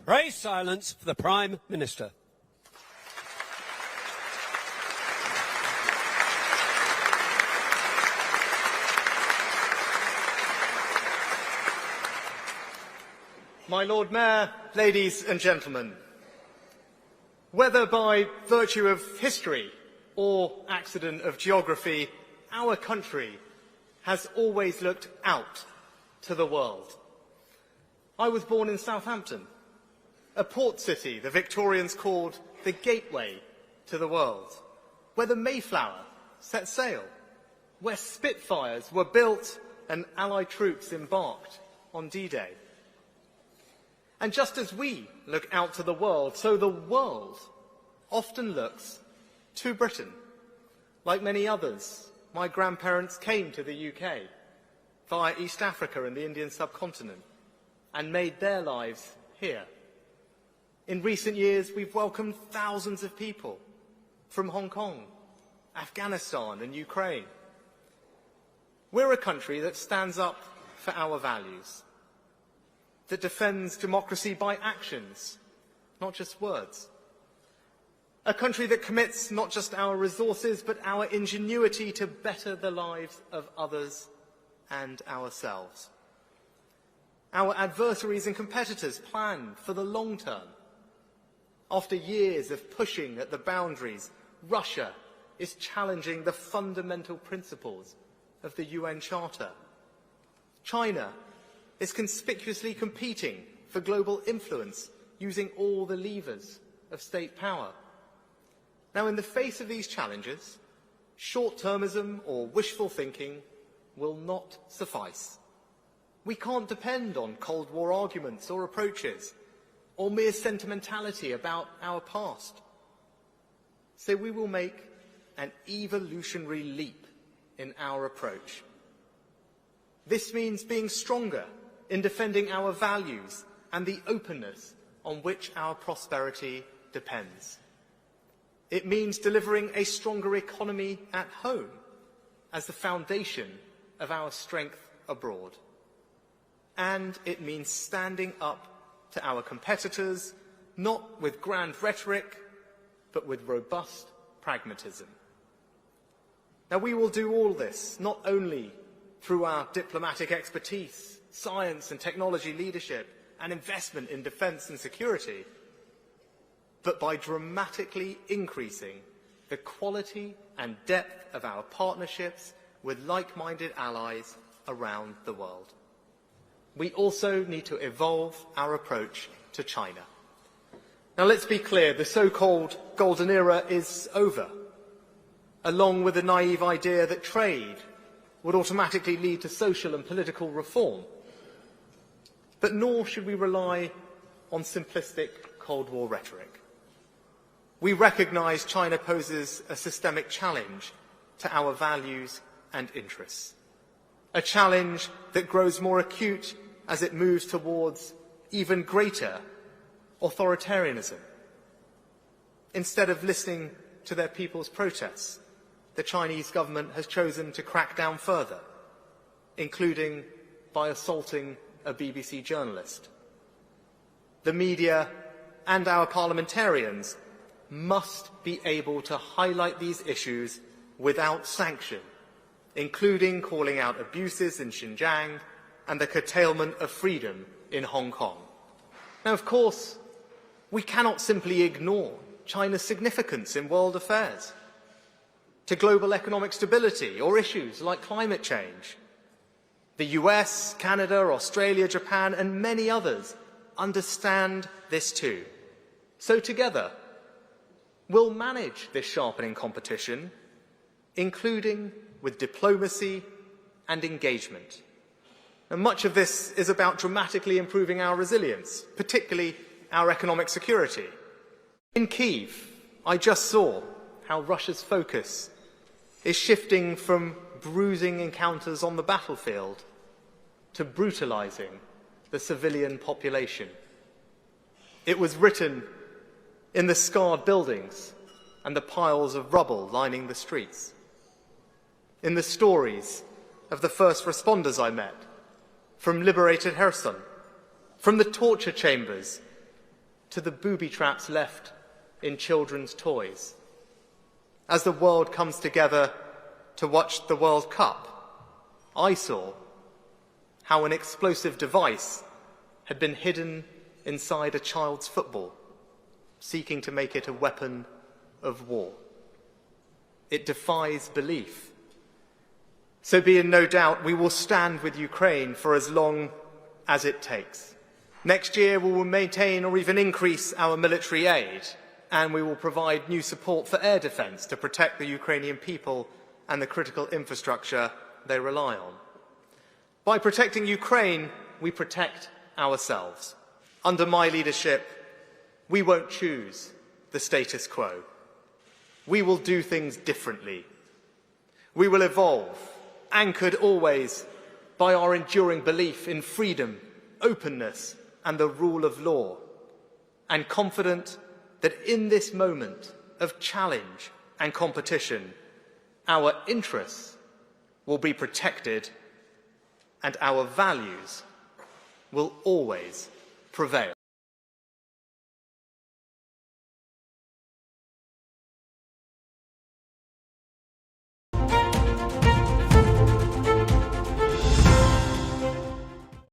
Raise silence for the Prime Minister. My Lord Mayor, ladies and gentlemen, whether by virtue of history or accident of geography, our country has always looked out to the world. I was born in Southampton, a port city the Victorians called the gateway to the world, where the Mayflower set sail, where Spitfires were built and Allied troops embarked on D-Day. And just as we look out to the world, so the world often looks to Britain. Like many others, my grandparents came to the UK via East Africa and the Indian subcontinent and made their lives here. In recent years, we've welcomed thousands of people from Hong Kong, Afghanistan and Ukraine. We're a country that stands up for our values, that defends democracy by actions, not just words. A country that commits not just our resources, but our ingenuity to better the lives of others and ourselves. Our adversaries and competitors plan for the long term. After years of pushing at the boundaries, Russia is challenging the fundamental principles of the UN Charter. China is conspicuously competing for global influence, using all the levers of state power. Now, in the face of these challenges, short-termism or wishful thinking will not suffice. We can't depend on Cold War arguments or approaches, or mere sentimentality about our past. So we will make an evolutionary leap in our approach. This means being stronger in defending our values and the openness on which our prosperity depends. It means delivering a stronger economy at home as the foundation of our strength abroad. And it means standing up to our competitors, not with grand rhetoric, but with robust pragmatism. Now, we will do all this not only through our diplomatic expertise, science and technology leadership, and investment in defence and security, but by dramatically increasing the quality and depth of our partnerships with like-minded allies around the world. We also need to evolve our approach to China. Now, let's be clear, the so-called golden era is over, along with the naive idea that trade would automatically lead to social and political reform. But nor should we rely on simplistic Cold War rhetoric. We recognise China poses a systemic challenge to our values and interests, a challenge that grows more acute as it moves towards even greater authoritarianism. Instead of listening to their people's protests, the Chinese government has chosen to crack down further, including by assaulting a BBC journalist. The media and our parliamentarians must be able to highlight these issues without sanction, including calling out abuses in Xinjiang and the curtailment of freedom in Hong Kong. Now, of course, we cannot simply ignore China's significance in world affairs, to global economic stability or issues like climate change. The US, Canada, Australia, Japan, and many others understand this too. So together, we'll manage this sharpening competition, including with diplomacy and engagement. And much of this is about dramatically improving our resilience, particularly our economic security. In Kyiv, I just saw how Russia's focus is shifting from bruising encounters on the battlefield to brutalizing the civilian population. It was written in the scarred buildings and the piles of rubble lining the streets, in the stories of the first responders I met from liberated Kherson, from the torture chambers to the booby traps left in children's toys. As the world comes together to watch the World Cup, I saw how an explosive device had been hidden inside a child's football, seeking to make it a weapon of war. It defies belief. So be in no doubt we will stand with Ukraine for as long as it takes. Next year we will maintain or even increase our military aid, and we will provide new support for air defence to protect the Ukrainian people and the critical infrastructure they rely on. By protecting Ukraine, we protect ourselves. Under my leadership, we won't choose the status quo. We will do things differently. We will evolve, anchored always by our enduring belief in freedom, openness, and the rule of law, and confident that in this moment of challenge and competition, our interests will be protected and our values will always prevail.